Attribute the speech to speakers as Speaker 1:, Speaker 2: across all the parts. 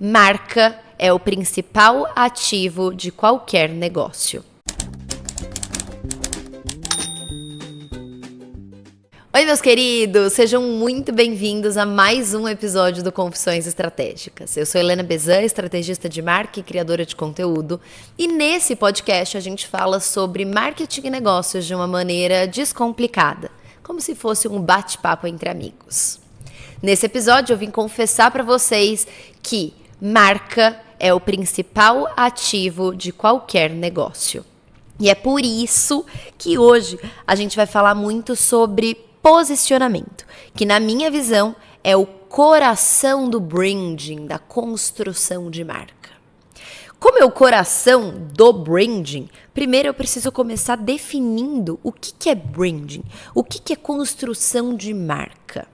Speaker 1: Marca é o principal ativo de qualquer negócio. Oi, meus queridos! Sejam muito bem-vindos a mais um episódio do Confissões Estratégicas. Eu sou Helena Bezan, estrategista de marca e criadora de conteúdo. E nesse podcast a gente fala sobre marketing e negócios de uma maneira descomplicada, como se fosse um bate-papo entre amigos. Nesse episódio eu vim confessar para vocês que marca é o principal ativo de qualquer negócio. E é por isso que hoje a gente vai falar muito sobre posicionamento, que na minha visão é o coração do branding, da construção de marca. Como é o coração do branding, primeiro eu preciso começar definindo o que é branding, o que é construção de marca.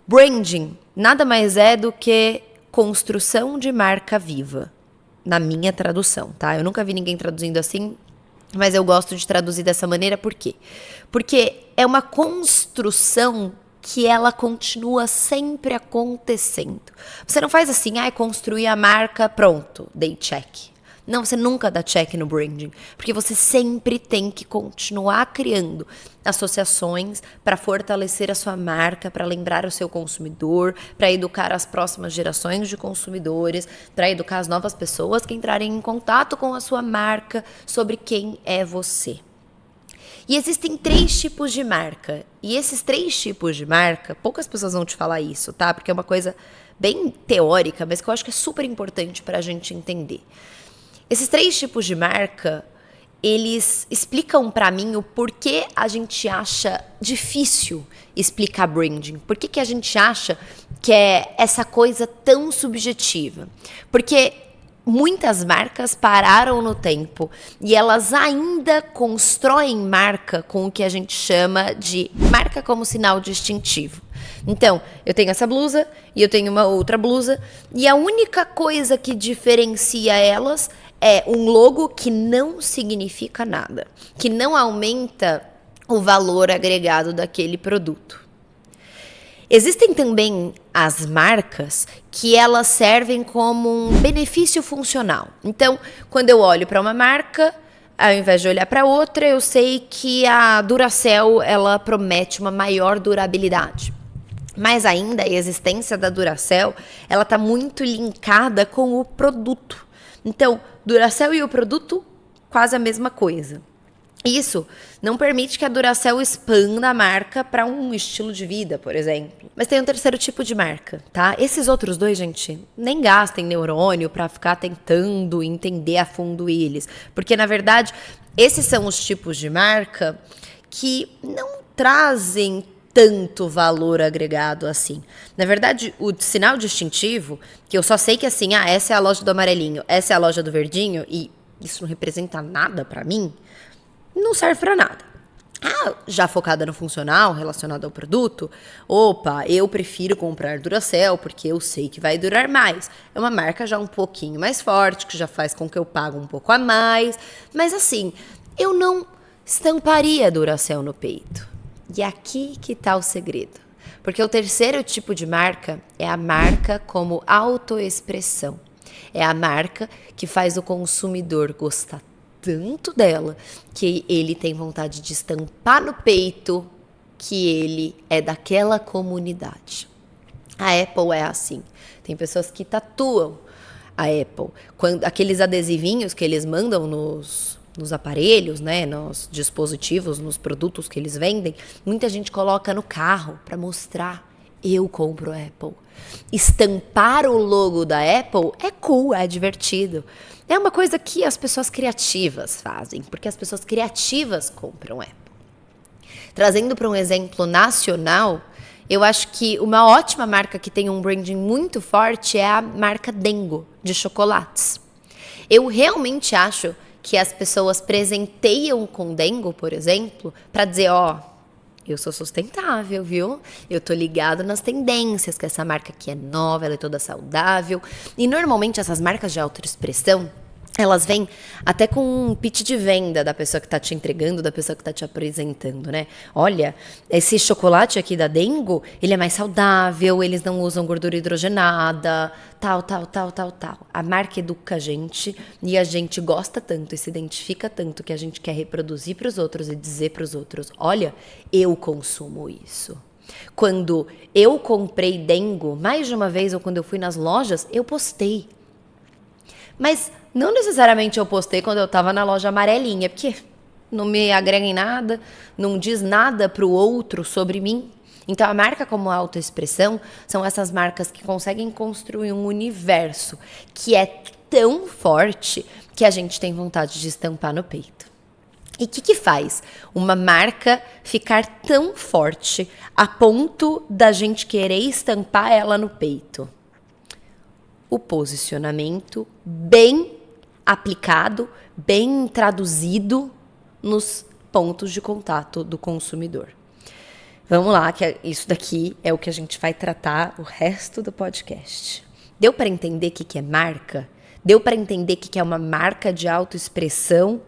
Speaker 1: Branding nada mais é do que construção de marca viva, na minha tradução, tá? Eu nunca vi ninguém traduzindo assim, mas eu gosto de traduzir dessa maneira, por quê? Porque é uma construção que ela continua sempre acontecendo. Você não faz assim, construir a marca, pronto, dei check. Não, você nunca dá check no branding, porque você sempre tem que continuar criando associações para fortalecer a sua marca, para lembrar o seu consumidor, para educar as próximas gerações de consumidores, para educar as novas pessoas que entrarem em contato com a sua marca sobre quem é você. E existem 3 tipos de marca. E esses 3 tipos de marca, poucas pessoas vão te falar isso, tá? Porque é uma coisa bem teórica, mas que eu acho que é super importante para a gente entender. Esses 3 tipos de marca, eles explicam para mim o porquê a gente acha difícil explicar branding. Por que a gente acha que é essa coisa tão subjetiva? Porque muitas marcas pararam no tempo e elas ainda constroem marca com o que a gente chama de marca como sinal distintivo. Então, eu tenho essa blusa e eu tenho uma outra blusa e a única coisa que diferencia elas é um logo que não significa nada, que não aumenta o valor agregado daquele produto. Existem também as marcas que elas servem como um benefício funcional. Então, quando eu olho para uma marca, ao invés de olhar para outra, eu sei que a Duracell ela promete uma maior durabilidade. Mas ainda a existência da Duracell, ela está muito linkada com o produto. Então, Duracell e o produto, quase a mesma coisa. Isso não permite que a Duracell expanda a marca para um estilo de vida, por exemplo. Mas tem um terceiro tipo de marca, tá? Esses outros 2, gente, nem gastem neurônio para ficar tentando entender a fundo eles. Porque, na verdade, esses são os tipos de marca que não trazem tanto valor agregado assim. Na verdade, o sinal distintivo, que eu só sei que assim, essa é a loja do amarelinho, essa é a loja do verdinho, e isso não representa nada pra mim, não serve pra nada. Já focada no funcional, relacionado ao produto, eu prefiro comprar Duracell, porque eu sei que vai durar mais. É uma marca já um pouquinho mais forte, que já faz com que eu pague um pouco a mais, mas assim, eu não estamparia Duracell no peito. E aqui que está o segredo. Porque o terceiro tipo de marca é a marca como autoexpressão. É a marca que faz o consumidor gostar tanto dela que ele tem vontade de estampar no peito que ele é daquela comunidade. A Apple é assim. Tem pessoas que tatuam a Apple. Aqueles adesivinhos que eles mandam nos aparelhos, né, nos dispositivos, nos produtos que eles vendem, muita gente coloca no carro para mostrar, eu compro Apple. Estampar o logo da Apple é cool, é divertido. É uma coisa que as pessoas criativas fazem, porque as pessoas criativas compram Apple. Trazendo para um exemplo nacional, eu acho que uma ótima marca que tem um branding muito forte é a marca Dengo, de chocolates. Eu realmente acho que as pessoas presenteiam com Dengo, por exemplo, para dizer, eu sou sustentável, viu? Eu tô ligado nas tendências, que essa marca aqui é nova, ela é toda saudável. E normalmente essas marcas de autoexpressão, elas vêm até com um pitch de venda da pessoa que está te entregando, da pessoa que está te apresentando, né? Olha, esse chocolate aqui da Dengo, ele é mais saudável, eles não usam gordura hidrogenada, tal. A marca educa a gente e a gente gosta tanto e se identifica tanto que a gente quer reproduzir para os outros e dizer para os outros, olha, eu consumo isso. Quando eu comprei Dengo, mais de uma vez, ou quando eu fui nas lojas, eu postei. Mas não necessariamente eu postei quando eu tava na loja amarelinha, porque não me agrega em nada, não diz nada pro outro sobre mim. Então a marca como autoexpressão são essas marcas que conseguem construir um universo que é tão forte que a gente tem vontade de estampar no peito. E o que faz uma marca ficar tão forte a ponto da gente querer estampar ela no peito? O posicionamento bem aplicado, bem traduzido nos pontos de contato do consumidor. Vamos lá, que isso daqui é o que a gente vai tratar o resto do podcast. Deu para entender o que é marca? Deu para entender o que é uma marca de autoexpressão?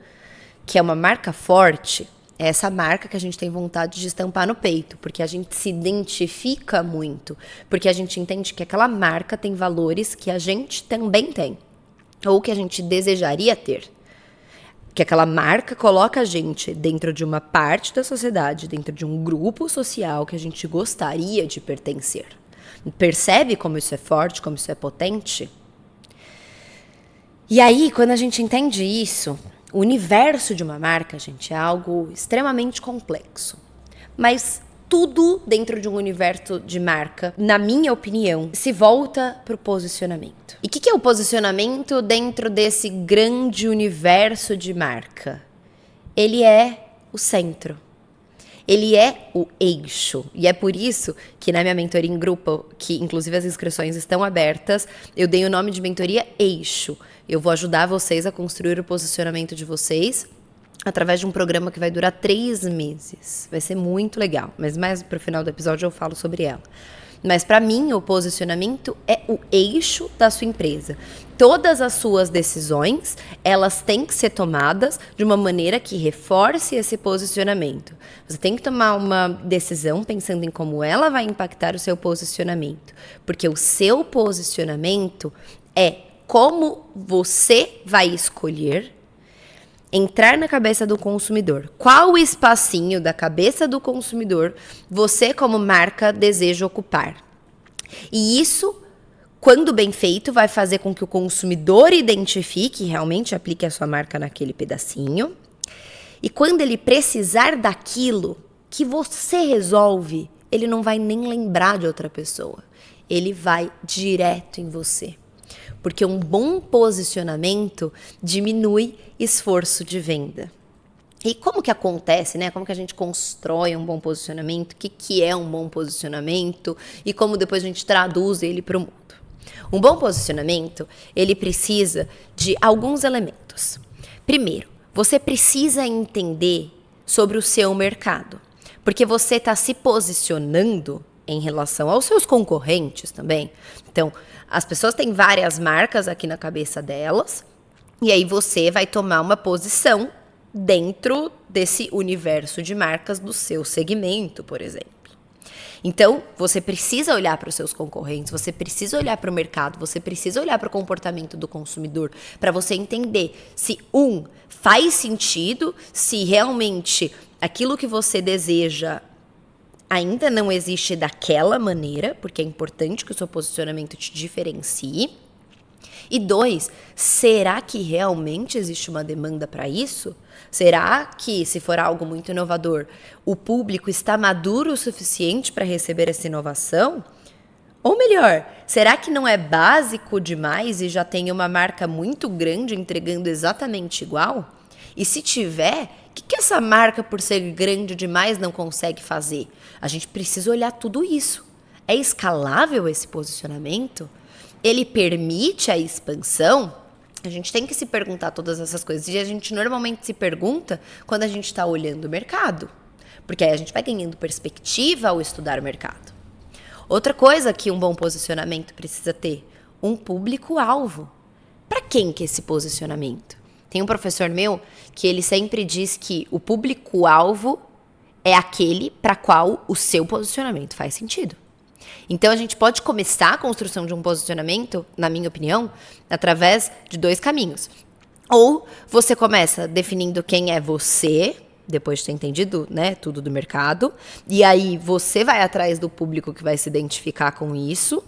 Speaker 1: Que é uma marca forte? É essa marca que a gente tem vontade de estampar no peito, porque a gente se identifica muito, porque a gente entende que aquela marca tem valores que a gente também tem, ou que a gente desejaria ter. Que aquela marca coloca a gente dentro de uma parte da sociedade, dentro de um grupo social que a gente gostaria de pertencer. Percebe como isso é forte, como isso é potente? E aí, quando a gente entende isso, o universo de uma marca, gente, é algo extremamente complexo. Mas tudo dentro de um universo de marca, na minha opinião, se volta para o posicionamento. E o que é o posicionamento dentro desse grande universo de marca? Ele é o centro. Ele é o eixo. E é por isso que na minha mentoria em grupo, que inclusive as inscrições estão abertas, eu dei o nome de mentoria Eixo. Eu vou ajudar vocês a construir o posicionamento de vocês através de um programa que vai durar 3 meses. Vai ser muito legal, mas mais pro final do episódio eu falo sobre ela. Mas para mim, o posicionamento é o eixo da sua empresa. Todas as suas decisões, elas têm que ser tomadas de uma maneira que reforce esse posicionamento. Você tem que tomar uma decisão pensando em como ela vai impactar o seu posicionamento. Porque o seu posicionamento é como você vai escolher entrar na cabeça do consumidor. Qual espacinho da cabeça do consumidor você, como marca, deseja ocupar? E isso, quando bem feito, vai fazer com que o consumidor identifique e realmente aplique a sua marca naquele pedacinho. E quando ele precisar daquilo que você resolve, ele não vai nem lembrar de outra pessoa. Ele vai direto em você. Porque um bom posicionamento diminui esforço de venda. E como que acontece, né? Como que a gente constrói um bom posicionamento? O que é um bom posicionamento? E como depois a gente traduz ele para o mundo? Um bom posicionamento, ele precisa de alguns elementos. Primeiro, você precisa entender sobre o seu mercado. Porque você está se posicionando em relação aos seus concorrentes também. Então, as pessoas têm várias marcas aqui na cabeça delas, e aí você vai tomar uma posição dentro desse universo de marcas do seu segmento, por exemplo. Então, você precisa olhar para os seus concorrentes, você precisa olhar para o mercado, você precisa olhar para o comportamento do consumidor, para você entender se, faz sentido, se realmente aquilo que você deseja ainda não existe daquela maneira, porque é importante que o seu posicionamento te diferencie. E 2, será que realmente existe uma demanda para isso? Será que, se for algo muito inovador, o público está maduro o suficiente para receber essa inovação? Ou melhor, será que não é básico demais e já tem uma marca muito grande entregando exatamente igual? E se tiver, o que essa marca, por ser grande demais, não consegue fazer? A gente precisa olhar tudo isso. É escalável esse posicionamento? Ele permite a expansão? A gente tem que se perguntar todas essas coisas. E a gente normalmente se pergunta quando a gente está olhando o mercado. Porque aí a gente vai ganhando perspectiva ao estudar o mercado. Outra coisa que um bom posicionamento precisa ter, um público-alvo. Para quem que é esse posicionamento? Tem um professor meu que ele sempre diz que o público-alvo é aquele para qual o seu posicionamento faz sentido. Então, a gente pode começar a construção de um posicionamento, na minha opinião, através de 2 caminhos. Ou você começa definindo quem é você, depois de ter entendido, né, tudo do mercado, e aí você vai atrás do público que vai se identificar com isso.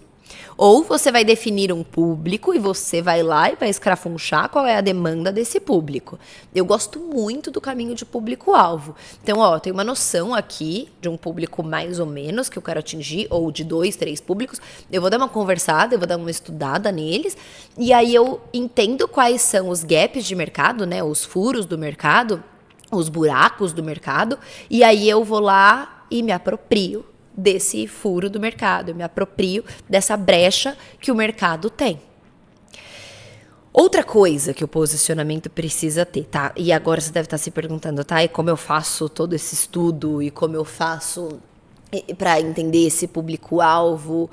Speaker 1: Ou você vai definir um público e você vai lá e vai escrafunchar qual é a demanda desse público. Eu gosto muito do caminho de público-alvo. Então, ó, tem uma noção aqui de um público mais ou menos que eu quero atingir, ou de 2, 3 públicos. Eu vou dar uma conversada, eu vou dar uma estudada neles, e aí eu entendo quais são os gaps de mercado, né, os furos do mercado, os buracos do mercado, e aí eu vou lá e me aproprio desse furo do mercado, eu me aproprio dessa brecha que o mercado tem. Outra coisa que o posicionamento precisa ter, tá? E agora você deve estar se perguntando, tá? E como eu faço todo esse estudo e como eu faço para entender esse público-alvo?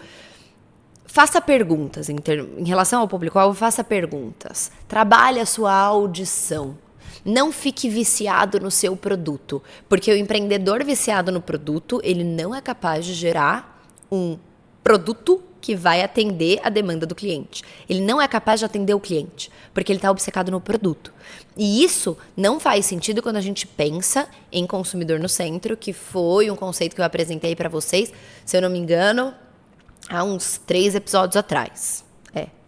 Speaker 1: Faça perguntas em relação ao público-alvo, faça perguntas. Trabalhe a sua audição. Não fique viciado no seu produto, porque o empreendedor viciado no produto, ele não é capaz de gerar um produto que vai atender a demanda do cliente. Ele não é capaz de atender o cliente, porque ele está obcecado no produto. E isso não faz sentido quando a gente pensa em consumidor no centro, que foi um conceito que eu apresentei para vocês, se eu não me engano, há uns 3 episódios atrás.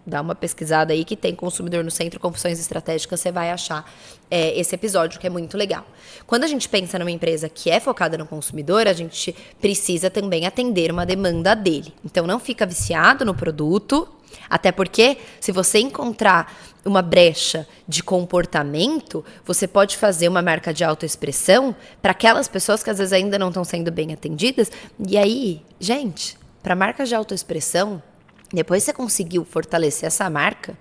Speaker 1: Dá uma pesquisada aí que tem consumidor no centro, confusões estratégicas, você vai achar esse episódio, que é muito legal. Quando a gente pensa numa empresa que é focada no consumidor, a gente precisa também atender uma demanda dele. Então, não fica viciado no produto, até porque se você encontrar uma brecha de comportamento, você pode fazer uma marca de autoexpressão para aquelas pessoas que às vezes ainda não estão sendo bem atendidas. E aí, gente, para marcas de autoexpressão, depois que você conseguiu fortalecer essa marca,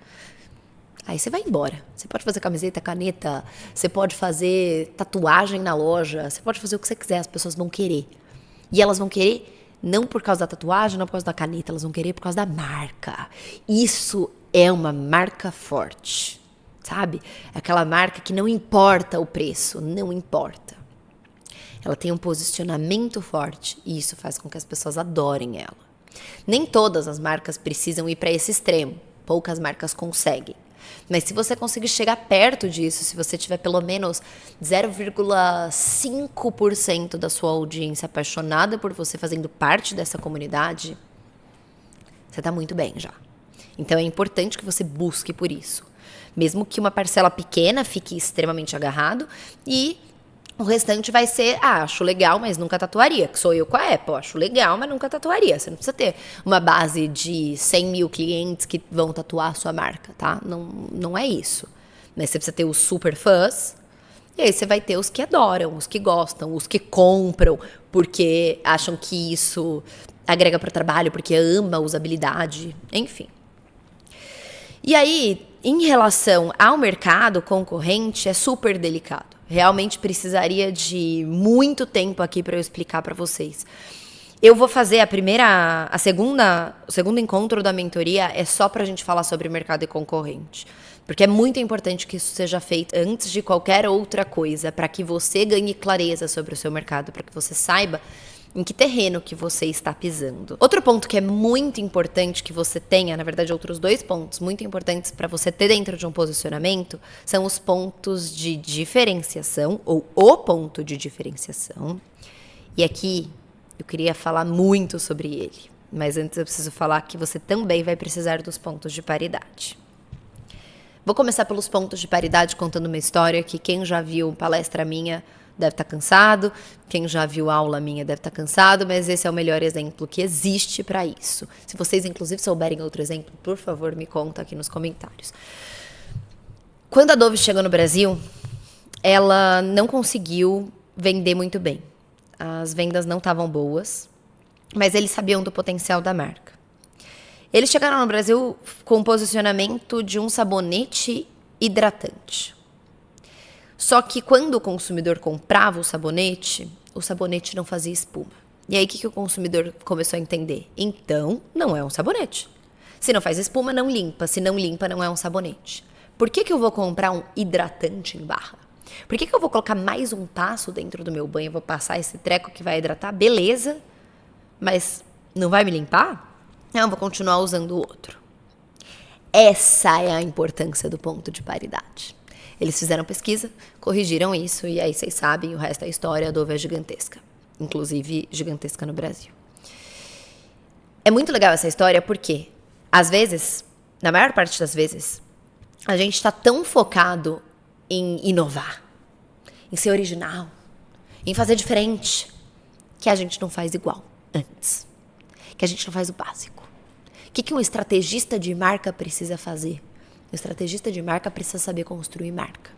Speaker 1: aí você vai embora. Você pode fazer camiseta, caneta, você pode fazer tatuagem na loja, você pode fazer o que você quiser, as pessoas vão querer. E elas vão querer não por causa da tatuagem, não por causa da caneta, elas vão querer por causa da marca. Isso é uma marca forte, sabe? É aquela marca que não importa o preço, não importa. Ela tem um posicionamento forte e isso faz com que as pessoas adorem ela. Nem todas as marcas precisam ir para esse extremo. Poucas marcas conseguem. Mas se você conseguir chegar perto disso, se você tiver pelo menos 0,5% da sua audiência apaixonada por você fazendo parte dessa comunidade, você está muito bem já. Então é importante que você busque por isso. Mesmo que uma parcela pequena fique extremamente agarrado e o restante vai ser, acho legal, mas nunca tatuaria. Que sou eu com a Apple, acho legal, mas nunca tatuaria. Você não precisa ter uma base de 100 mil clientes que vão tatuar a sua marca, tá? Não é isso. Mas você precisa ter os super fãs. E aí você vai ter os que adoram, os que gostam, os que compram porque acham que isso agrega para o trabalho, porque ama a usabilidade, enfim. E aí, em relação ao mercado concorrente, é super delicado. Realmente precisaria de muito tempo aqui para eu explicar para vocês. Eu vou fazer o segundo encontro da mentoria é só para a gente falar sobre mercado e concorrente. Porque é muito importante que isso seja feito antes de qualquer outra coisa, para que você ganhe clareza sobre o seu mercado, para que você saiba em que terreno que você está pisando. Outro ponto que é muito importante que você tenha, na verdade, outros 2 pontos muito importantes para você ter dentro de um posicionamento, são os pontos de diferenciação, ou o ponto de diferenciação. E aqui eu queria falar muito sobre ele, mas antes eu preciso falar que você também vai precisar dos pontos de paridade. Vou começar pelos pontos de paridade contando uma história que quem já viu palestra minha deve estar cansado, quem já viu aula minha deve estar cansado, mas esse é o melhor exemplo que existe para isso. Se vocês, inclusive, souberem outro exemplo, por favor, me conta aqui nos comentários. Quando a Dove chegou no Brasil, ela não conseguiu vender muito bem. As vendas não estavam boas, mas eles sabiam do potencial da marca. Eles chegaram no Brasil com o posicionamento de um sabonete hidratante. Só que quando o consumidor comprava o sabonete não fazia espuma. E aí o que o consumidor começou a entender? Então, não é um sabonete. Se não faz espuma, não limpa. Se não limpa, não é um sabonete. Por que eu vou comprar um hidratante em barra? Por que eu vou colocar mais um passo dentro do meu banho? Eu vou passar esse treco que vai hidratar? Beleza, mas não vai me limpar? Não, eu vou continuar usando o outro. Essa é a importância do ponto de paridade. Eles fizeram pesquisa, corrigiram isso, e aí vocês sabem, o resto da história, a Dove é gigantesca. Inclusive, gigantesca no Brasil. É muito legal essa história porque, às vezes, na maior parte das vezes, a gente está tão focado em inovar, em ser original, em fazer diferente, que a gente não faz igual antes. Que a gente não faz o básico. O que um estrategista de marca precisa fazer? Um estrategista de marca precisa saber construir marca.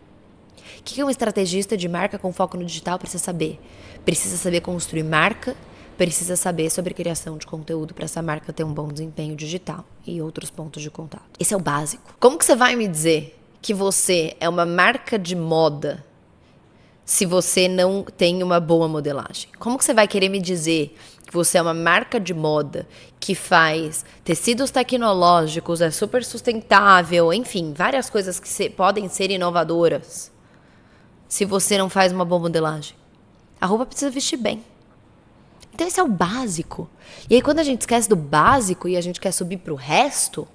Speaker 1: O que um estrategista de marca com foco no digital precisa saber? Precisa saber construir marca, precisa saber sobre criação de conteúdo para essa marca ter um bom desempenho digital e outros pontos de contato. Esse é o básico. Como que você vai me dizer que você é uma marca de moda se você não tem uma boa modelagem? Como que você vai querer me dizer que você é uma marca de moda que faz tecidos tecnológicos, é super sustentável, enfim, várias coisas que podem ser inovadoras, se você não faz uma boa modelagem? A roupa precisa vestir bem. Então esse é o básico. E aí quando a gente esquece do básico e a gente quer subir pro resto...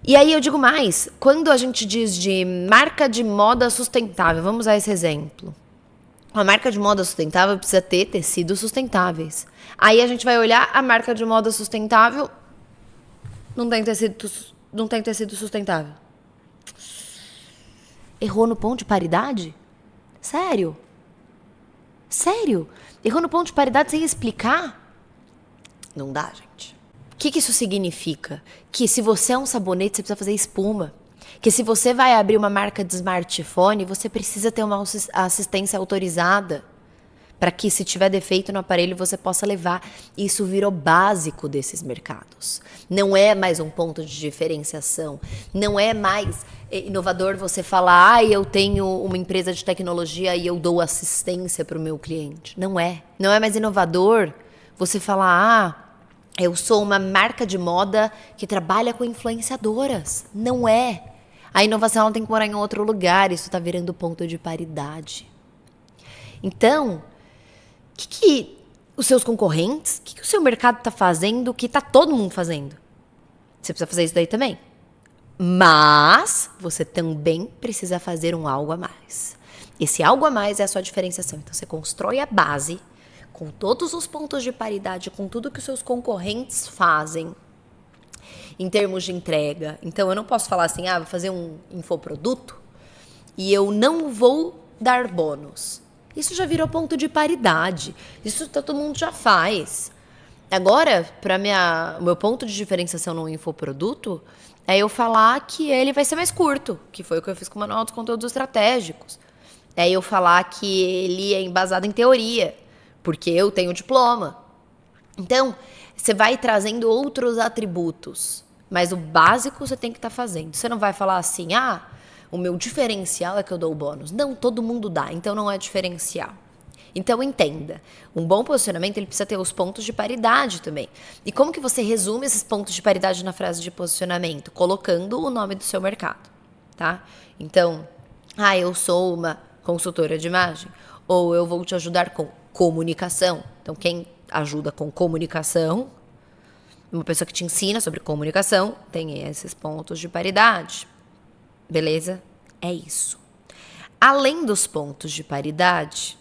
Speaker 1: E aí eu digo mais, quando a gente diz de marca de moda sustentável, vamos usar esse exemplo. Uma marca de moda sustentável precisa ter tecidos sustentáveis. Aí a gente vai olhar a marca de moda sustentável, não tem tecido sustentável. Errou no ponto de paridade? Sério? Sério? Errou no ponto de paridade sem explicar? Não dá, gente. O que isso significa? Que se você é um sabonete, você precisa fazer espuma. Que se você vai abrir uma marca de smartphone, você precisa ter uma assistência autorizada para que, se tiver defeito no aparelho, você possa levar. Isso virou básico desses mercados. Não é mais um ponto de diferenciação. Não é mais inovador você falar, eu tenho uma empresa de tecnologia e eu dou assistência para o meu cliente. Não é. Não é mais inovador você falar, eu sou uma marca de moda que trabalha com influenciadoras. Não é. A inovação ela tem que morar em outro lugar. Isso está virando ponto de paridade. Então, o que os seus concorrentes, o que o seu mercado está fazendo que está todo mundo fazendo? Você precisa fazer isso daí também. Mas você também precisa fazer um algo a mais. Esse algo a mais é a sua diferenciação. Então, você constrói a base com todos os pontos de paridade, com tudo que os seus concorrentes fazem em termos de entrega. Então, eu não posso falar assim, vou fazer um infoproduto e eu não vou dar bônus. Isso já virou ponto de paridade. Isso todo mundo já faz. Agora, para o meu ponto de diferenciação no infoproduto é eu falar que ele vai ser mais curto, que foi o que eu fiz com o Manual dos Conteúdos Estratégicos. É eu falar que ele é embasado em teoria, porque eu tenho diploma. Então, você vai trazendo outros atributos, mas o básico você tem que estar fazendo. Você não vai falar assim, o meu diferencial é que eu dou o bônus. Não, todo mundo dá, então não é diferencial. Então entenda, um bom posicionamento ele precisa ter os pontos de paridade também. E como que você resume esses pontos de paridade na frase de posicionamento? Colocando o nome do seu mercado, tá? Então, eu sou uma consultora de imagem, ou eu vou te ajudar com comunicação. Então, quem ajuda com comunicação, uma pessoa que te ensina sobre comunicação, tem esses pontos de paridade. Beleza? É isso. Além dos pontos de paridade,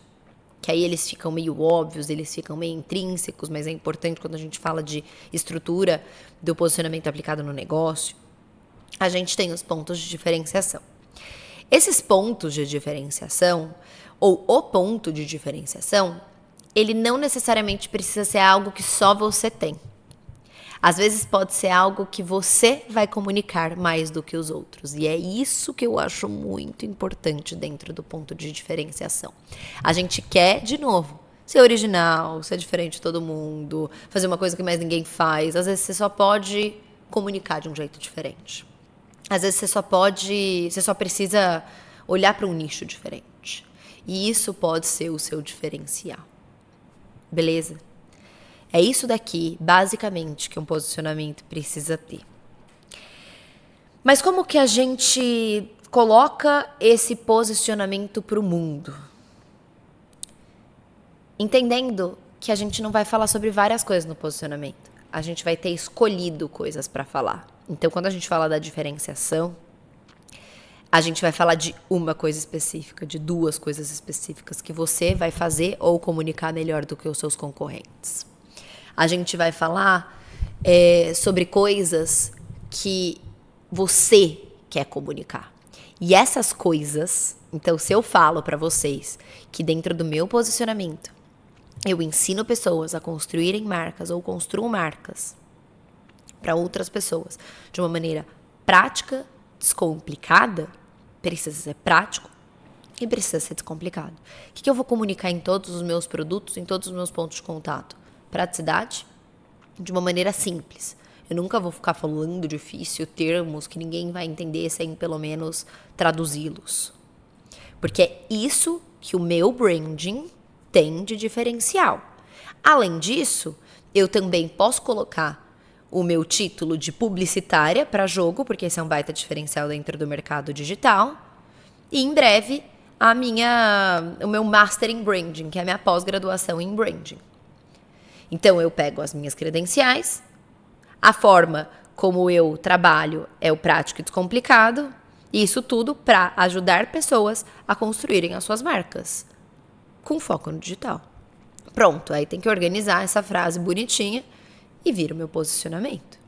Speaker 1: que aí eles ficam meio óbvios, eles ficam meio intrínsecos, mas é importante quando a gente fala de estrutura do posicionamento aplicado no negócio, a gente tem os pontos de diferenciação. Esses pontos de diferenciação, ou o ponto de diferenciação, ele não necessariamente precisa ser algo que só você tem. Às vezes pode ser algo que você vai comunicar mais do que os outros. E é isso que eu acho muito importante dentro do ponto de diferenciação. A gente quer, de novo, ser original, ser diferente de todo mundo, fazer uma coisa que mais ninguém faz. Às vezes você só pode comunicar de um jeito diferente. Às vezes você só precisa olhar para um nicho diferente. E isso pode ser o seu diferencial. Beleza? É isso daqui, basicamente, que um posicionamento precisa ter. Mas como que a gente coloca esse posicionamento para o mundo? Entendendo que a gente não vai falar sobre várias coisas no posicionamento. A gente vai ter escolhido coisas para falar. Então, quando a gente fala da diferenciação, a gente vai falar de uma coisa específica, de duas coisas específicas que você vai fazer ou comunicar melhor do que os seus concorrentes. A gente vai falar sobre coisas que você quer comunicar. E essas coisas, então se eu falo para vocês que dentro do meu posicionamento eu ensino pessoas a construírem marcas ou construo marcas para outras pessoas de uma maneira prática, descomplicada, precisa ser prático e precisa ser descomplicado. O que eu vou comunicar em todos os meus produtos, em todos os meus pontos de contato? Praticidade, de uma maneira simples. Eu nunca vou ficar falando difícil termos que ninguém vai entender sem pelo menos traduzi-los. Porque é isso que o meu branding tem de diferencial. Além disso, eu também posso colocar o meu título de publicitária para jogo, porque esse é um baita diferencial dentro do mercado digital. E em breve, o meu Master em Branding, que é a minha pós-graduação em Branding. Então, eu pego as minhas credenciais, a forma como eu trabalho é o prático e descomplicado, e isso tudo para ajudar pessoas a construírem as suas marcas, com foco no digital. Pronto, aí tem que organizar essa frase bonitinha e vira o meu posicionamento.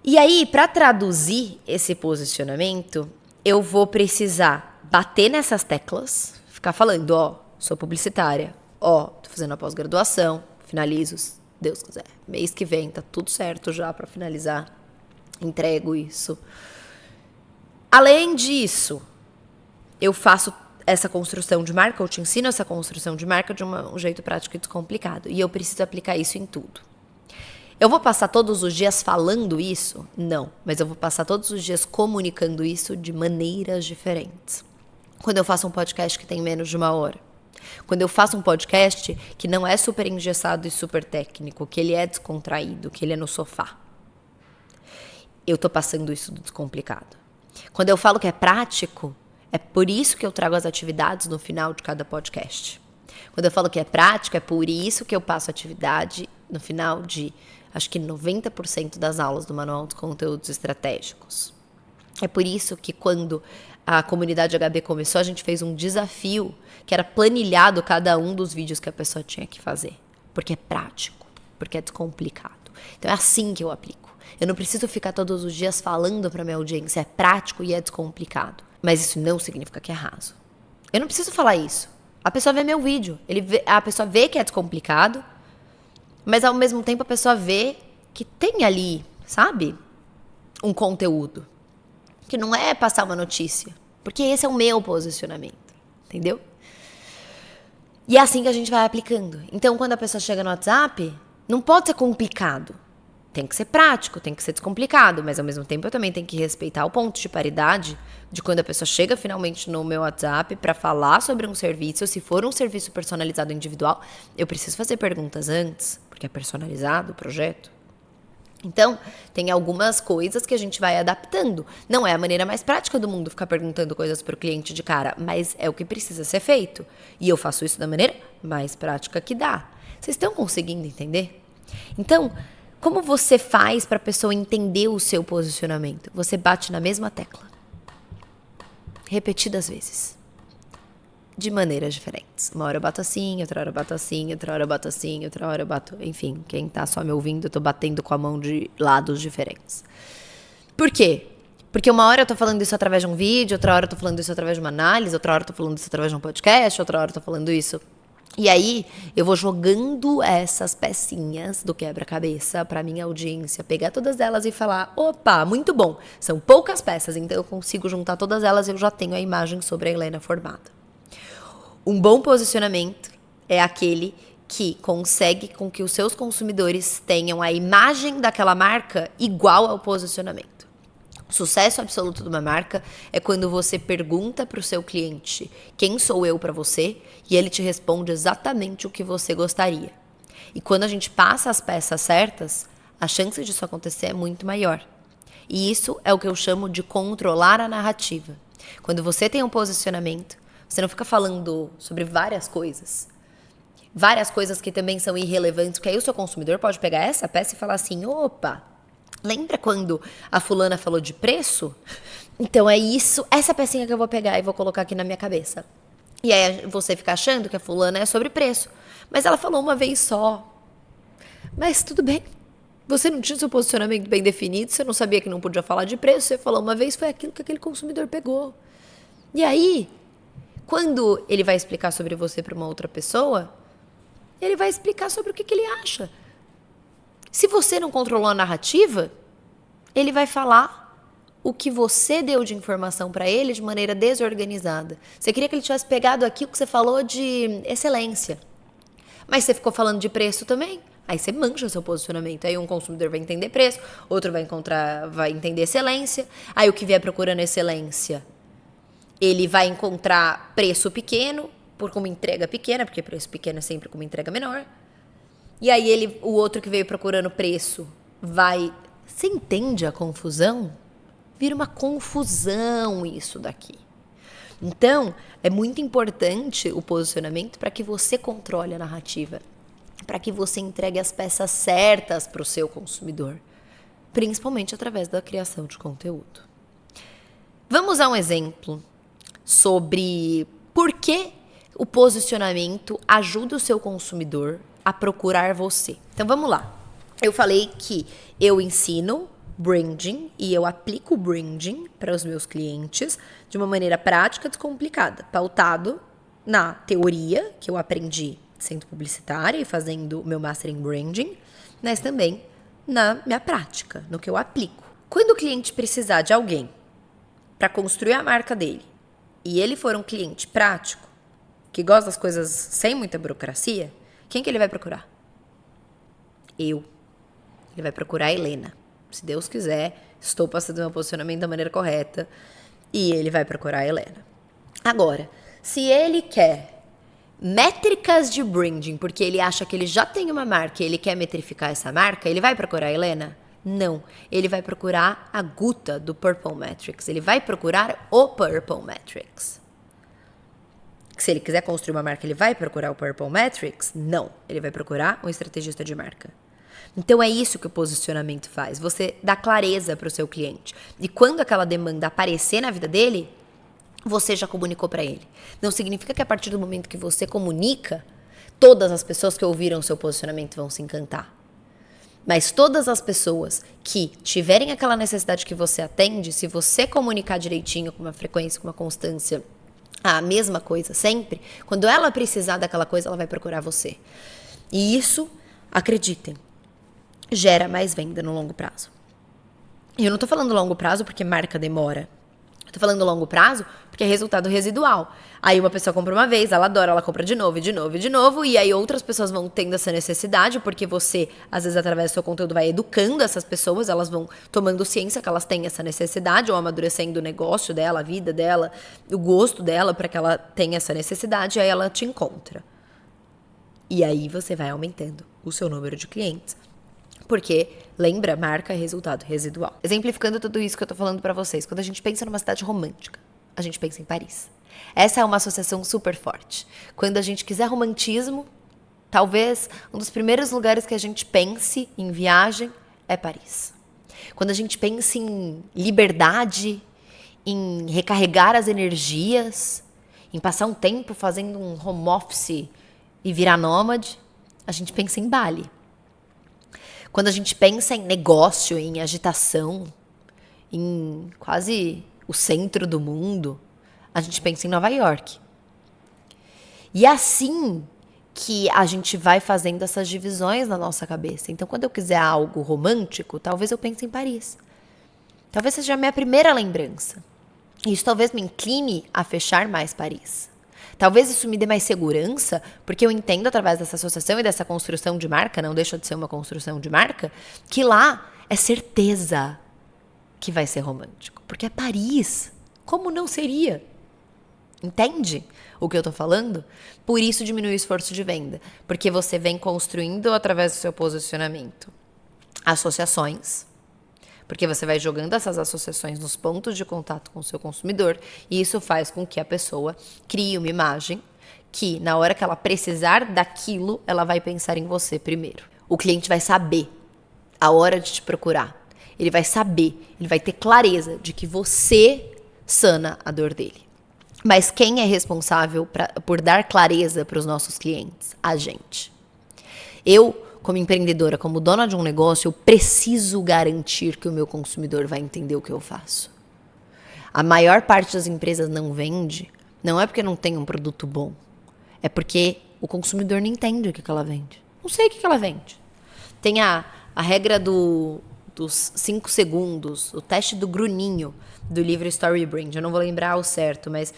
Speaker 1: E aí, para traduzir esse posicionamento, eu vou precisar bater nessas teclas, ficar falando, ó, sou publicitária, ó, tô fazendo a pós-graduação, finalizo, se Deus quiser. Mês que vem, tá tudo certo já para finalizar, entrego isso. Além disso, eu faço essa construção de marca, eu te ensino essa construção de marca de um jeito prático e descomplicado. E eu preciso aplicar isso em tudo. Eu vou passar todos os dias falando isso? Não. Mas eu vou passar todos os dias comunicando isso de maneiras diferentes. Quando eu faço um podcast que tem menos de 1 hora. Quando eu faço um podcast que não é super engessado e super técnico, que ele é descontraído, que ele é no sofá. Eu tô passando isso do descomplicado. Quando eu falo que é prático, é por isso que eu trago as atividades no final de cada podcast. Quando eu falo que é prático, é por isso que eu passo atividade no final de, acho que 90% das aulas do Manual de Conteúdos Estratégicos. É por isso que quando a comunidade HB começou, a gente fez um desafio que era planilhado cada um dos vídeos que a pessoa tinha que fazer. Porque é prático, porque é descomplicado. Então é assim que eu aplico. Eu não preciso ficar todos os dias falando para minha audiência, é prático e é descomplicado. Mas isso não significa que é raso. Eu não preciso falar isso. A pessoa vê meu vídeo, a pessoa vê que é descomplicado, mas ao mesmo tempo a pessoa vê que tem ali, sabe, um conteúdo. Que não é passar uma notícia. Porque esse é o meu posicionamento. Entendeu? E é assim que a gente vai aplicando. Então, quando a pessoa chega no WhatsApp, não pode ser complicado. Tem que ser prático, tem que ser descomplicado, mas ao mesmo tempo eu também tenho que respeitar o ponto de paridade de quando a pessoa chega finalmente no meu WhatsApp para falar sobre um serviço. Se for um serviço personalizado individual, eu preciso fazer perguntas antes, porque é personalizado o projeto. Então, tem algumas coisas que a gente vai adaptando. Não é a maneira mais prática do mundo ficar perguntando coisas para o cliente de cara, mas é o que precisa ser feito. E eu faço isso da maneira mais prática que dá. Vocês estão conseguindo entender? Então, como você faz para a pessoa entender o seu posicionamento? Você bate na mesma tecla. Repetidas vezes. De maneiras diferentes. Uma hora eu bato assim, outra hora eu bato assim, outra hora eu bato assim, outra hora eu bato... Enfim, quem tá só me ouvindo, eu tô batendo com a mão de lados diferentes. Por quê? Porque uma hora eu tô falando isso através de um vídeo, outra hora eu tô falando isso através de uma análise, outra hora eu tô falando isso através de um podcast, outra hora eu tô falando isso... E aí, eu vou jogando essas pecinhas do quebra-cabeça pra minha audiência, pegar todas elas e falar, opa, muito bom, são poucas peças, então eu consigo juntar todas elas e eu já tenho a imagem sobre a Helena formada. Um bom posicionamento é aquele que consegue com que os seus consumidores tenham a imagem daquela marca igual ao posicionamento. O sucesso absoluto de uma marca é quando você pergunta para o seu cliente quem sou eu para você e ele te responde exatamente o que você gostaria. E quando a gente passa as peças certas, a chance disso acontecer é muito maior. E isso é o que eu chamo de controlar a narrativa. Quando você tem um posicionamento, você não fica falando sobre várias coisas que também são irrelevantes, porque aí o seu consumidor pode pegar essa peça e falar assim, opa, lembra quando a fulana falou de preço? Então é isso, essa pecinha que eu vou pegar e vou colocar aqui na minha cabeça. E aí você fica achando que a fulana é sobre preço. Mas ela falou uma vez só. Mas tudo bem. Você não tinha seu posicionamento bem definido, você não sabia que não podia falar de preço, você falou uma vez, foi aquilo que aquele consumidor pegou. E aí, quando ele vai explicar sobre você para uma outra pessoa, ele vai explicar sobre o que ele acha. Se você não controlou a narrativa, ele vai falar o que você deu de informação para ele de maneira desorganizada. Você queria que ele tivesse pegado aquilo que você falou de excelência, mas você ficou falando de preço também. Aí você mancha seu posicionamento. Aí um consumidor vai entender preço, outro vai entender excelência. Aí o que vier procurando excelência, ele vai encontrar preço pequeno, por uma entrega pequena, porque preço pequeno é sempre com uma entrega menor. E aí o outro que veio procurando preço vai... Você entende a confusão? Vira uma confusão isso daqui. Então, é muito importante o posicionamento para que você controle a narrativa, para que você entregue as peças certas para o seu consumidor, principalmente através da criação de conteúdo. Vamos a um exemplo sobre por que o posicionamento ajuda o seu consumidor a procurar você. Então vamos lá. Eu falei que eu ensino branding e eu aplico branding para os meus clientes de uma maneira prática, descomplicada, pautado na teoria que eu aprendi sendo publicitária e fazendo meu master em branding, mas também na minha prática, no que eu aplico. Quando o cliente precisar de alguém para construir a marca dele e ele for um cliente prático, que gosta das coisas sem muita burocracia, quem que ele vai procurar? Eu. Ele vai procurar a Helena. Se Deus quiser, estou passando meu posicionamento da maneira correta e ele vai procurar a Helena. Agora, se ele quer métricas de branding, porque ele acha que ele já tem uma marca e ele quer metrificar essa marca, ele vai procurar a Helena? Não. Ele vai procurar a Guta do Purple Metrics. Ele vai procurar o Purple Metrics. Se ele quiser construir uma marca, ele vai procurar o Purple Metrics? Não. Ele vai procurar um estrategista de marca. Então é isso que o posicionamento faz. Você dá clareza para o seu cliente. E quando aquela demanda aparecer na vida dele, você já comunicou para ele. Não significa que a partir do momento que você comunica, todas as pessoas que ouviram o seu posicionamento vão se encantar. Mas todas as pessoas que tiverem aquela necessidade que você atende, se você comunicar direitinho, com uma frequência, com uma constância, a mesma coisa sempre, quando ela precisar daquela coisa, ela vai procurar você. E isso, acreditem, gera mais venda no longo prazo. E eu não tô falando longo prazo porque marca demora. Eu tô falando longo prazo porque é resultado residual. Aí uma pessoa compra uma vez, ela adora, ela compra de novo, de novo, de novo, e aí outras pessoas vão tendo essa necessidade, porque você, às vezes, através do seu conteúdo, vai educando essas pessoas, elas vão tomando ciência que elas têm essa necessidade, ou amadurecendo o negócio dela, a vida dela, o gosto dela, para que ela tenha essa necessidade, e aí ela te encontra. E aí você vai aumentando o seu número de clientes. Porque, lembra, marca é resultado residual. Exemplificando tudo isso que eu tô falando pra vocês, quando a gente pensa numa cidade romântica, a gente pensa em Paris. Essa é uma associação super forte. Quando a gente quiser romantismo, talvez um dos primeiros lugares que a gente pense em viagem é Paris. Quando a gente pensa em liberdade, em recarregar as energias, em passar um tempo fazendo um home office e virar nômade, a gente pensa em Bali. Quando a gente pensa em negócio, em agitação, em quase o centro do mundo, a gente pensa em Nova York. E é assim que a gente vai fazendo essas divisões na nossa cabeça. Então, quando eu quiser algo romântico, talvez eu pense em Paris. Talvez seja a minha primeira lembrança. E isso talvez me incline a fechar mais Paris. Talvez isso me dê mais segurança, porque eu entendo através dessa associação e dessa construção de marca, não deixa de ser uma construção de marca, que lá é certeza que vai ser romântico. Porque é Paris. Como não seria? Entende o que eu tô falando? Por isso diminui o esforço de venda. Porque você vem construindo através do seu posicionamento associações. Porque você vai jogando essas associações nos pontos de contato com o seu consumidor e isso faz com que a pessoa crie uma imagem que, na hora que ela precisar daquilo, ela vai pensar em você primeiro. O cliente vai saber a hora de te procurar. Ele vai saber, ele vai ter clareza de que você sana a dor dele. Mas quem é responsável por dar clareza para os nossos clientes? A gente. Eu, como empreendedora, como dona de um negócio, eu preciso garantir que o meu consumidor vai entender o que eu faço. A maior parte das empresas não vende, não é porque não tem um produto bom, é porque o consumidor não entende o que ela vende. Não sei o que ela vende. Tem a regra dos 5 segundos, o teste do Gruninho, do livro Storybrand. Eu não vou lembrar o certo, mas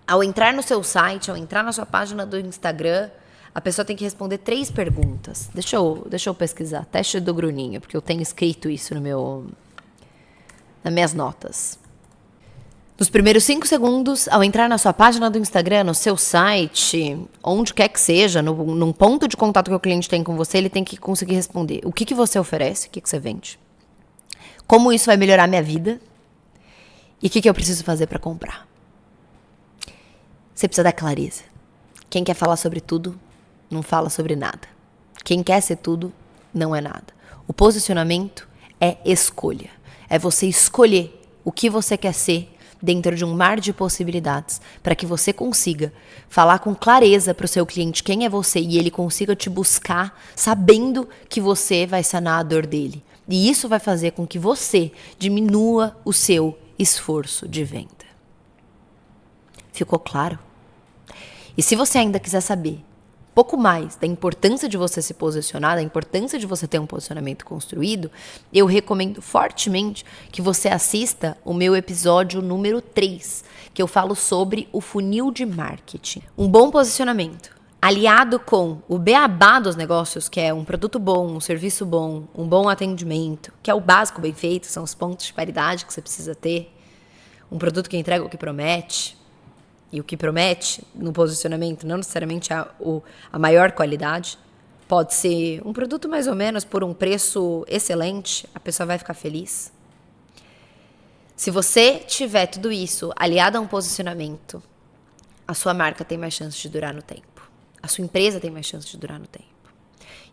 Speaker 1: ao entrar no seu site, ao entrar na sua página do Instagram, a pessoa tem que responder 3 perguntas. Deixa eu pesquisar. Teste do Gruninho, porque eu tenho escrito isso nas minhas notas. Nos primeiros 5 segundos, ao entrar na sua página do Instagram, no seu site, onde quer que seja, num ponto de contato que o cliente tem com você, ele tem que conseguir responder o que você oferece, o que você vende, como isso vai melhorar a minha vida e o que eu preciso fazer para comprar. Você precisa dar clareza. Quem quer falar sobre tudo, não fala sobre nada. Quem quer ser tudo, não é nada. O posicionamento é escolha. É você escolher o que você quer ser dentro de um mar de possibilidades, para que você consiga falar com clareza para o seu cliente quem é você e ele consiga te buscar sabendo que você vai sanar a dor dele. E isso vai fazer com que você diminua o seu esforço de venda. Ficou claro? E se você ainda quiser saber um pouco mais da importância de você se posicionar, da importância de você ter um posicionamento construído, eu recomendo fortemente que você assista o meu episódio número 3, que eu falo sobre o funil de marketing. Um bom posicionamento, aliado com o beabá dos negócios, que é um produto bom, um serviço bom, um bom atendimento, que é o básico bem feito, são os pontos de paridade que você precisa ter, um produto que entrega o que promete. E o que promete no posicionamento não necessariamente a maior qualidade. Pode ser um produto mais ou menos por um preço excelente, a pessoa vai ficar feliz. Se você tiver tudo isso aliado a um posicionamento, a sua marca tem mais chance de durar no tempo. A sua empresa tem mais chance de durar no tempo.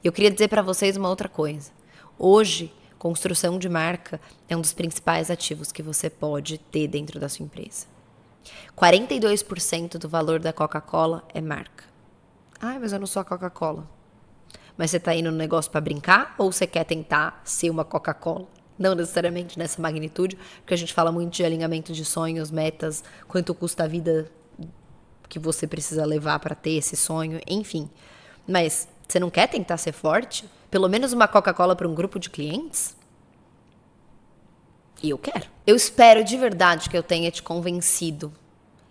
Speaker 1: E eu queria dizer para vocês uma outra coisa. Hoje, construção de marca é um dos principais ativos que você pode ter dentro da sua empresa. 42% do valor da Coca-Cola é marca. Ah, mas eu não sou a Coca-Cola. Mas você está indo no negócio para brincar ou você quer tentar ser uma Coca-Cola? Não necessariamente nessa magnitude, porque a gente fala muito de alinhamento de sonhos, metas, quanto custa a vida que você precisa levar para ter esse sonho, enfim. Mas você não quer tentar ser forte? Pelo menos uma Coca-Cola para um grupo de clientes? E eu quero. Eu espero de verdade que eu tenha te convencido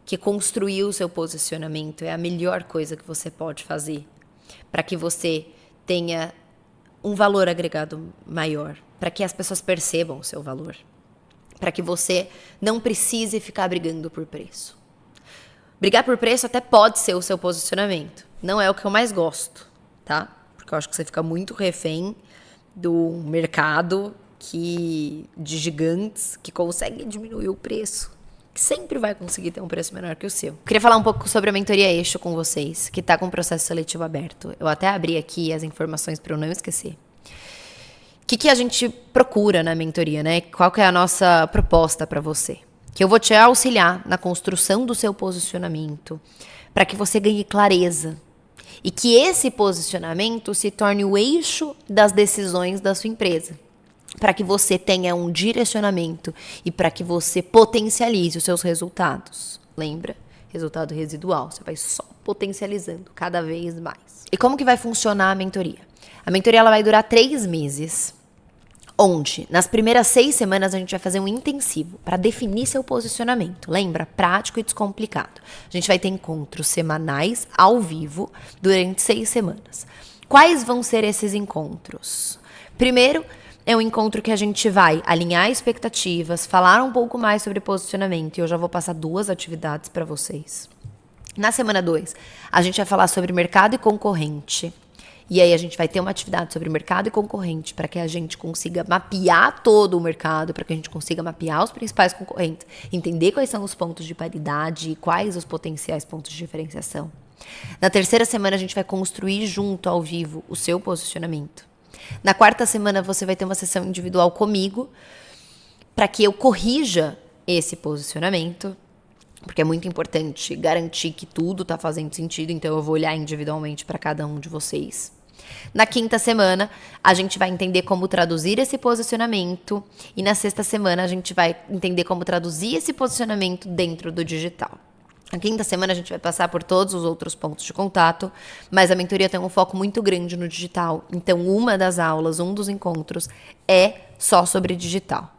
Speaker 1: que construir o seu posicionamento é a melhor coisa que você pode fazer para que você tenha um valor agregado maior, para que as pessoas percebam o seu valor, para que você não precise ficar brigando por preço. Brigar por preço até pode ser o seu posicionamento. Não é o que eu mais gosto, tá? Porque eu acho que você fica muito refém do mercado de gigantes que conseguem diminuir o preço, que sempre vai conseguir ter um preço menor que o seu. Queria falar um pouco sobre a mentoria Eixo com vocês, que está com o processo seletivo aberto. Eu até abri aqui as informações para eu não esquecer. O que a gente procura na mentoria, né? Qual que é a nossa proposta para você? Que eu vou te auxiliar na construção do seu posicionamento, para que você ganhe clareza e que esse posicionamento se torne o eixo das decisões da sua empresa, para que você tenha um direcionamento e para que você potencialize os seus resultados. Lembra? Resultado residual. Você vai só potencializando cada vez mais. E como que vai funcionar a mentoria? A mentoria ela vai durar 3 meses, onde nas primeiras 6 semanas a gente vai fazer um intensivo para definir seu posicionamento. Lembra? Prático e descomplicado. A gente vai ter encontros semanais ao vivo durante 6 semanas. Quais vão ser esses encontros? Primeiro, é um encontro que a gente vai alinhar expectativas, falar um pouco mais sobre posicionamento. E eu já vou passar 2 atividades para vocês. Na semana 2, a gente vai falar sobre mercado e concorrente. E aí a gente vai ter uma atividade sobre mercado e concorrente para que a gente consiga mapear todo o mercado, para que a gente consiga mapear os principais concorrentes, entender quais são os pontos de paridade e quais os potenciais pontos de diferenciação. Na terceira semana a gente vai construir junto ao vivo o seu posicionamento. Na quarta semana você vai ter uma sessão individual comigo para que eu corrija esse posicionamento, porque é muito importante garantir que tudo está fazendo sentido, então eu vou olhar individualmente para cada um de vocês. Na quinta semana, a gente vai entender como traduzir esse posicionamento e na sexta semana a gente vai entender como traduzir esse posicionamento dentro do digital. Na quinta semana a gente vai passar por todos os outros pontos de contato, mas a mentoria tem um foco muito grande no digital, então uma das aulas, um dos encontros é só sobre digital.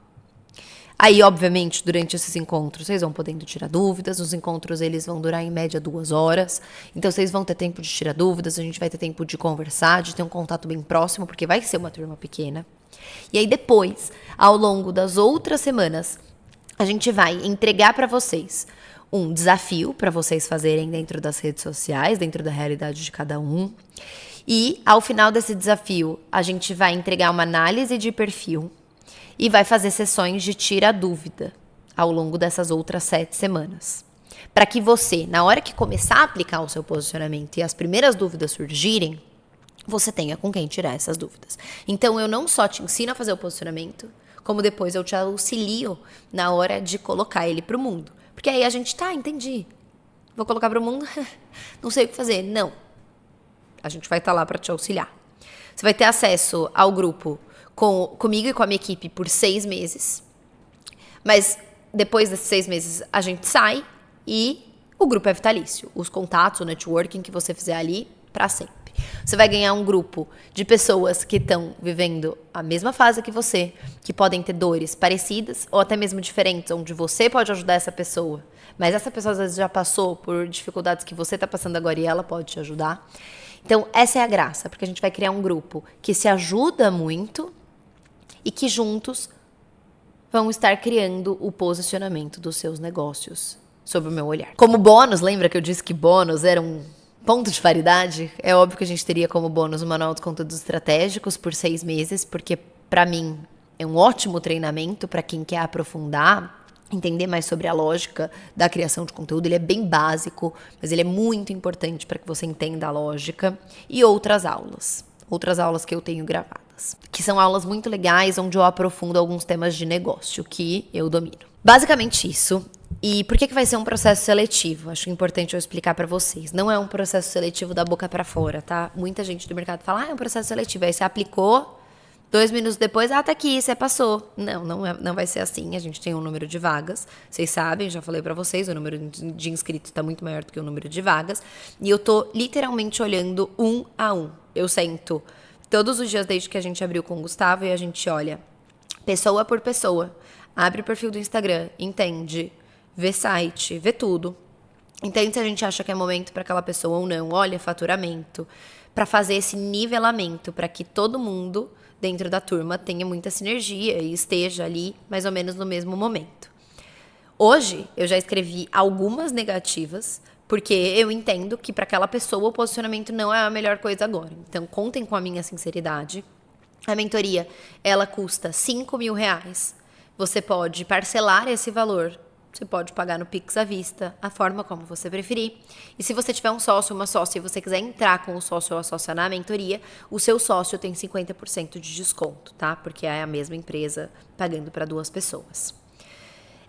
Speaker 1: Aí, obviamente, durante esses encontros, vocês vão podendo tirar dúvidas. Os encontros, eles vão durar, em média, 2 horas. Então, vocês vão ter tempo de tirar dúvidas. A gente vai ter tempo de conversar, de ter um contato bem próximo, porque vai ser uma turma pequena. E aí, depois, ao longo das outras semanas, a gente vai entregar para vocês um desafio para vocês fazerem dentro das redes sociais, dentro da realidade de cada um. E, ao final desse desafio, a gente vai entregar uma análise de perfil e vai fazer sessões de tira dúvida ao longo dessas outras 7 semanas. Para que você, na hora que começar a aplicar o seu posicionamento e as primeiras dúvidas surgirem, você tenha com quem tirar essas dúvidas. Então, eu não só te ensino a fazer o posicionamento, como depois eu te auxilio na hora de colocar ele para o mundo. Porque aí a gente, entendi. Vou colocar para o mundo, não sei o que fazer. Não. A gente vai estar lá para te auxiliar. Você vai ter acesso ao grupo comigo e com a minha equipe por 6 meses. Mas depois desses 6 meses a gente sai e o grupo é vitalício. Os contatos, o networking que você fizer ali, para sempre. Você vai ganhar um grupo de pessoas que estão vivendo a mesma fase que você, que podem ter dores parecidas ou até mesmo diferentes, onde você pode ajudar essa pessoa. Mas essa pessoa às vezes já passou por dificuldades que você está passando agora e ela pode te ajudar. Então, essa é a graça, porque a gente vai criar um grupo que se ajuda muito e que juntos vão estar criando o posicionamento dos seus negócios sob o meu olhar. Como bônus, lembra que eu disse que bônus era um ponto de paridade? É óbvio que a gente teria como bônus o Manual dos Conteúdos Estratégicos por 6 meses, porque para mim é um ótimo treinamento para quem quer aprofundar, entender mais sobre a lógica da criação de conteúdo. Ele é bem básico, mas ele é muito importante para que você entenda a lógica. E outras aulas que eu tenho gravadas, que são aulas muito legais, onde eu aprofundo alguns temas de negócio que eu domino. Basicamente isso. E por que vai ser um processo seletivo? Acho importante eu explicar para vocês. Não é um processo seletivo da boca para fora, tá? Muita gente do mercado fala, é um processo seletivo. Aí você aplicou, 2 minutos depois, tá aqui, você passou. Não vai ser assim. A gente tem um número de vagas. Vocês sabem, já falei para vocês, o número de inscritos está muito maior do que o número de vagas. E eu tô literalmente olhando 1 a 1. Eu sento todos os dias desde que a gente abriu com o Gustavo e a gente olha pessoa por pessoa. Abre o perfil do Instagram, entende, vê site, vê tudo. Entende se a gente acha que é momento para aquela pessoa ou não. Olha faturamento, para fazer esse nivelamento, para que todo mundo dentro da turma tenha muita sinergia e esteja ali mais ou menos no mesmo momento. Hoje, eu já escrevi algumas negativas, porque eu entendo que para aquela pessoa o posicionamento não é a melhor coisa agora. Então, contem com a minha sinceridade. A mentoria, ela custa R$5.000. Você pode parcelar esse valor. Você pode pagar no Pix à vista, a forma como você preferir. E se você tiver um sócio ou uma sócia e você quiser entrar com o sócio ou a sócia na mentoria, o seu sócio tem 50% de desconto, tá? Porque é a mesma empresa pagando para 2 pessoas.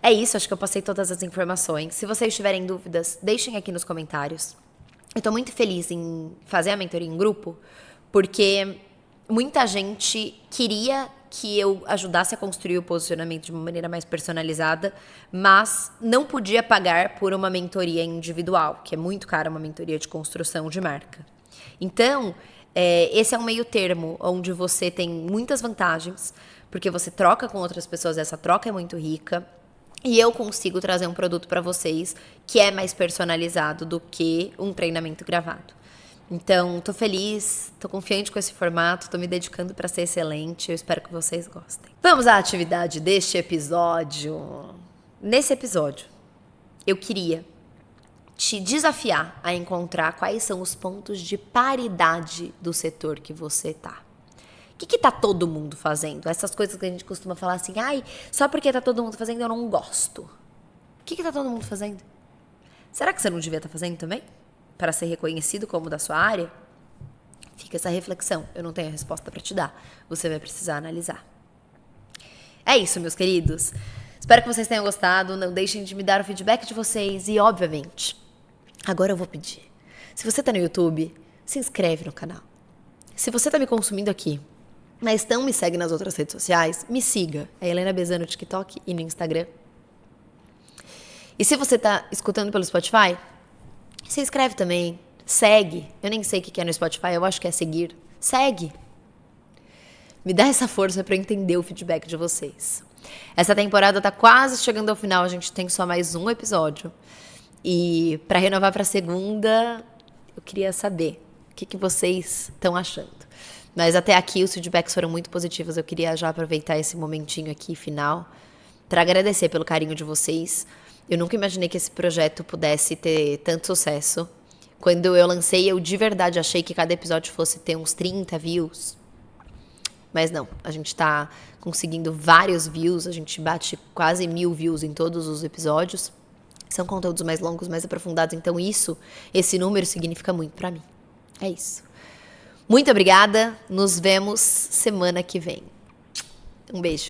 Speaker 1: É isso, acho que eu passei todas as informações. Se vocês tiverem dúvidas, deixem aqui nos comentários. Eu tô muito feliz em fazer a mentoria em grupo, porque muita gente queria que eu ajudasse a construir o posicionamento de uma maneira mais personalizada, mas não podia pagar por uma mentoria individual, que é muito cara uma mentoria de construção de marca. Então, esse é um meio termo onde você tem muitas vantagens, porque você troca com outras pessoas, essa troca é muito rica, e eu consigo trazer um produto para vocês que é mais personalizado do que um treinamento gravado. Então, tô feliz, tô confiante com esse formato, tô me dedicando para ser excelente, eu espero que vocês gostem. Vamos à atividade deste episódio. Nesse episódio, eu queria te desafiar a encontrar quais são os pontos de paridade do setor que você tá. O que tá todo mundo fazendo? Essas coisas que a gente costuma falar assim, ai, só porque tá todo mundo fazendo eu não gosto. O que tá todo mundo fazendo? Será que você não devia estar fazendo também? Para ser reconhecido como da sua área? Fica essa reflexão. Eu não tenho a resposta para te dar. Você vai precisar analisar. É isso, meus queridos. Espero que vocês tenham gostado. Não deixem de me dar o feedback de vocês. E, obviamente, agora eu vou pedir. Se você tá no YouTube, se inscreve no canal. Se você tá me consumindo aqui, mas não me segue nas outras redes sociais, me siga. É Helena Bezan no TikTok e no Instagram. E se você tá escutando pelo Spotify, se inscreve também. Segue. Eu nem sei o que é no Spotify, eu acho que é seguir. Segue. Me dá essa força pra eu entender o feedback de vocês. Essa temporada tá quase chegando ao final, a gente tem só mais um episódio. E pra renovar pra segunda, eu queria saber o que vocês estão achando. Mas até aqui os feedbacks foram muito positivos. Eu queria já aproveitar esse momentinho aqui final pra agradecer pelo carinho de vocês. Eu nunca imaginei que esse projeto pudesse ter tanto sucesso. Quando eu lancei, eu de verdade achei que cada episódio fosse ter uns 30 views. Mas não, a gente tá conseguindo vários views, a gente bate quase 1000 views em todos os episódios. São conteúdos mais longos, mais aprofundados, então esse número significa muito pra mim. É isso. Muito obrigada, nos vemos semana que vem. Um beijo.